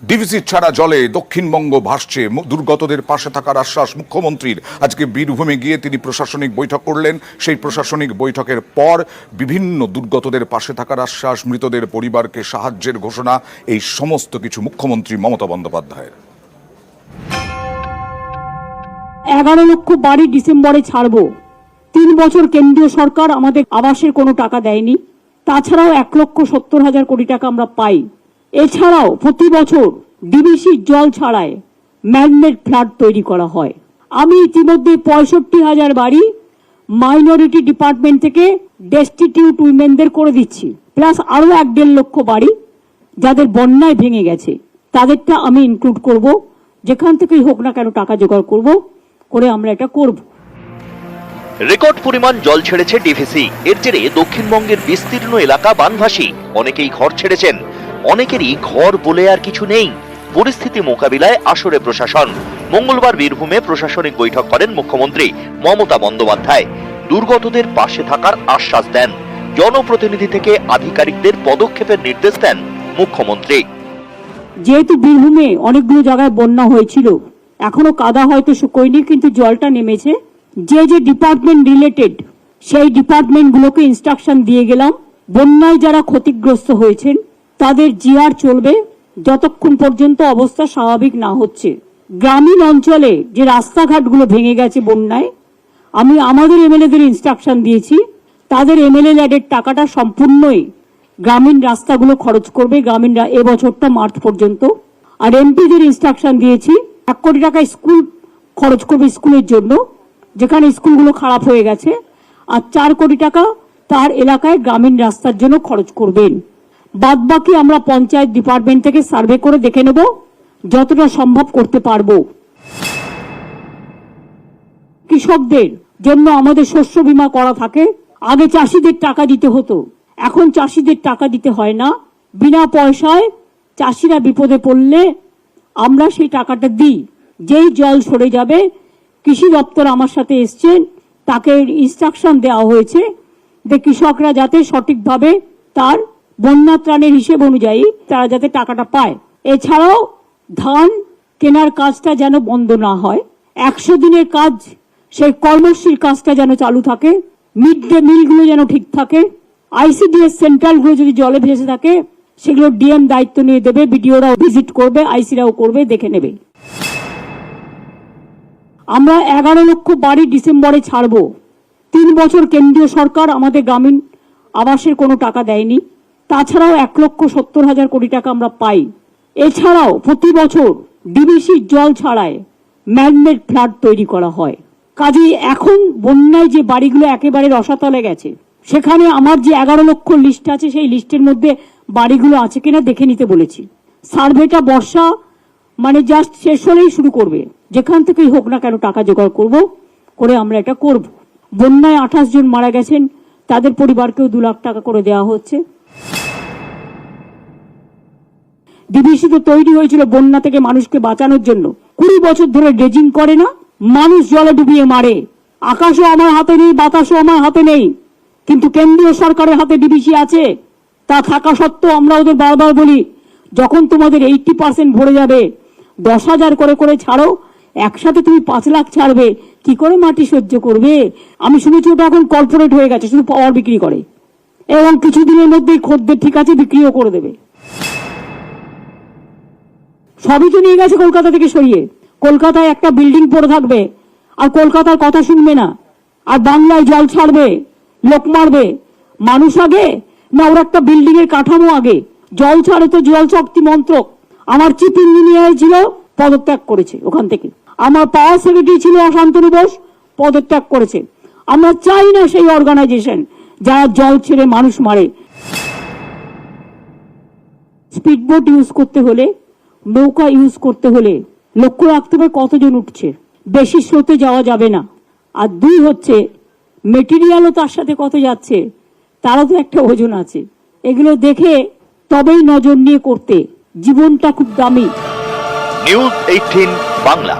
DVC ছাড়া জলে দক্ষিণবঙ্গ ভাসছে, দুর্গতদের পাশে থাকার আশ্বাস মুখ্যমন্ত্রীর। আজকে বীরভূমে গিয়ে তিনি প্রশাসনিক বৈঠক করলেন। সেই প্রশাসনিক বৈঠকের পর বিভিন্ন দুর্গতদের পাশে থাকার আশ্বাস, মৃতদের পরিবারকে সাহায্যের ঘোষণা, এই সমস্ত কিছু মুখ্যমন্ত্রী মমতা বন্দ্যোপাধ্যায়ের। 11 লক্ষ বাড়ি ডিসেম্বরে ছাড়বো। 3 বছর কেন্দ্রীয় সরকার আমাদের আবাসের কোনো টাকা দেয়নি। তাছাড়াও 1,70,000 কোটি টাকা আমরা পাই। এছাড়াও প্রতি বছর ডিবিসি জল ছাড়ায় ম্যানমেড ফ্লাড তৈরি করা হয়। আমি ইতিমধ্যে 65,000 বাড়ি মাইনরিটি ডিপার্টমেন্ট থেকে ডেস্টিটিউট উইমেনদের করে দিচ্ছি, প্লাস আরো 1.5 লক্ষ বাড়ি যাদের বন্যায় ভেঙে গেছে তাদেরটা আমি ইনক্লুড করব। যেখান থেকেই হোক না কেন টাকা জোগাড় করে আমরা এটা করব। রেকর্ড পরিমাণ জল ছেড়েছে ডিভিসি। এর জেরে দক্ষিণবঙ্গের বিস্তীর্ণ এলাকা বানভাসী। অনেকেই ঘর ছেড়েছেন, অনেকেরই ঘর বলে আর কিছু নেই। পরিস্থিতি মোকাবিলায় আসরে প্রশাসন। মঙ্গলবার বীরভূমে প্রশাসনিক বৈঠক করেন মুখ্যমন্ত্রী মমতা বন্দ্যোপাধ্যায়। দুর্গতদের পাশে থাকার আশ্বাস দেন। জনপ্রতিনিধি থেকে আধিকারিকদের পদক্ষেপের নির্দেশ দেন মুখ্যমন্ত্রী। যেহেতু বীরভূমে অনেকগুলো জায়গায় বন্যা হয়েছিল, এখনো কাদা হয়তো শুকোয়নি, কিন্তু জলটা নেমেছে। যে যে ডিপার্টমেন্ট রিলেটেড সেই ডিপার্টমেন্টগুলোকে ইনস্ট্রাকশন দিয়ে গেলাম। বন্যায় যারা ক্ষতিগ্রস্ত হয়েছেন তাদের জিআর চলবে যতক্ষণ পর্যন্ত অবস্থা স্বাভাবিক না হচ্ছে। গ্রামীণ অঞ্চলে যে রাস্তাঘাটগুলো ভেঙে গেছে বন্যায়, আমি আমাদের এমএলএদের ইনস্ট্রাকশন দিয়েছি তাদের এমএলএ ল্যাডের টাকাটা সম্পূর্ণই গ্রামীণ রাস্তাগুলো খরচ করবে এবছরটা মার্চ পর্যন্ত। আর এমপিদের ইনস্ট্রাকশন দিয়েছি 1 কোটি টাকা স্কুল খরচ করবে স্কুলের জন্য, যেখানে স্কুলগুলো খারাপ হয়ে গেছে, আর 4 কোটি টাকা তার এলাকায় গ্রামীণ রাস্তার জন্য খরচ করবেন। বাদ বাকি আমরা পঞ্চায়েত ডিপার্টমেন্ট থেকে সার্ভে করে দেখে নেব, যতটা সম্ভব করতে পারবো। কৃষকদের জন্য আমাদের শস্য বীমা করা থাকে। আগে চাষিদের টাকা দিতে হতো, এখন চাষিদের টাকা দিতে হয় না। বিনা পয়সায় চাষিরা বিপদে পড়লে আমরা সেই টাকাটা দিই। যেই জল সরে যাবে, কৃষি দপ্তর আমার সাথে এসছেন, তাকে ইনস্ট্রাকশন দেওয়া হয়েছে যে কৃষকরা যাতে সঠিকভাবে তার বন্যা ত্রাণের হিসেব অনুযায়ী তারা যাতে টাকাটা পায়। এছাড়াও ধান কেনার কাজটা যেন বন্ধ না হয়। 100 দিনের কাজ, সেই কর্মশীল কাজটা যেন চালু থাকে। মিড ডে মিলগুলো যেন ঠিক থাকে। আইসিডিএস সেন্টারগুলো যদি জলে ভেসে থাকে সেগুলো ডিএম দায়িত্ব নিয়ে দেবে, বিডিওরাও ভিজিট করবে, আইসিরাও করবে, দেখে নেবে। আমরা 11 লক্ষ বাড়ি ডিসেম্বরে ছাড়বো। 3 বছর কেন্দ্রীয় সরকার আমাদের গ্রামীণ আবাসের কোনো টাকা দেয়নি। তাছাড়াও 1,70,000 কোটি টাকা আমরা পাই। এছাড়াও প্রতি বছর ডিবিসি জল ছাড়ায় ম্যানমেড ফ্লাড তৈরি করা হয়। কাজেই এখন বন্যায় যে বাড়িগুলো একেবারে রসাতলে গেছে, সেখানে আমার যে 11 লক্ষ লিস্ট আছে সেই লিস্টের মধ্যে বাড়িগুলো আছে কিনা দেখে নিতে বলেছি। সার্ভেটা বর্ষা মানে জাস্ট শেষ হলেই শুরু করবে। যেখান থেকেই হোক না কেন টাকা জোগাড় করে আমরা এটা করব। বন্যায় 28 জন মারা গেছেন, তাদের পরিবারকেও 2 লাখ টাকা করে দেওয়া হচ্ছে। ডিবিসি তো তৈরি হয়েছিল বন্যা থেকে মানুষকে বাঁচানোর জন্য। 20 বছর ধরে ড্রেজিং করে না, মানুষ জলে ডুবিয়ে মারে। আকাশও আমার হাতে নেই, বাতাসও আমার হাতে নেই, কিন্তু কেন্দ্রীয় সরকারের হাতে ডিবিসি আছে। তা থাকা সত্ত্বেও আমরা ওদের বারবার বলি, যখন তোমাদের 80% ভরে যাবে 10,000 করে ছাড়ো, একসাথে তুমি 5 লাখ ছাড়বে, কি করে মাটি সহ্য করবে? আমি শুনেছি ওটা এখন কর্পোরেট হয়ে গেছে, শুধু পাওয়ার বিক্রি করে, এবং কিছুদিনের মধ্যেই খদ্দের ঠিক আছে বিক্রিও করে দেবে। সবই তো নিয়ে গেছে কলকাতা থেকে সরিয়ে। কলকাতায় একটা বিল্ডিং পড়ে থাকবে আর কলকাতার কথা শুনবে না, আর বাংলায় জল ছাড়বে, লোক মারবে। মানুষ আগে না ওর একটা বিল্ডিং এর কাঠামো আগে? জল ছাড়ে তো জল শক্তি মন্ত্রক। আমার চিফ ইঞ্জিনিয়ার ছিল, পদত্যাগ করেছে ওখান থেকে। আমার পাওয়ার সেক্রেটারি ছিল শান্তনু বোস, পদত্যাগ করেছে। আমরা চাই না সেই অর্গানাইজেশন যারা জল ছেড়ে মানুষ মারে। স্পিডবোট ইউজ করতে হলে, নৌকা ইউজ করতে হলে লক্ষ্য রাখতে হবে কতজন উঠছে। বেশি স্রোতে যাওয়া যাবে না। আর 2 হচ্ছে মেটেরিয়ালও তার সাথে কত যাচ্ছে, তারও তো একটা ওজন আছে। এগুলো দেখে তবেই নজর নিয়ে করতে। জীবনটা খুব দামি। নিউজ 18 বাংলা।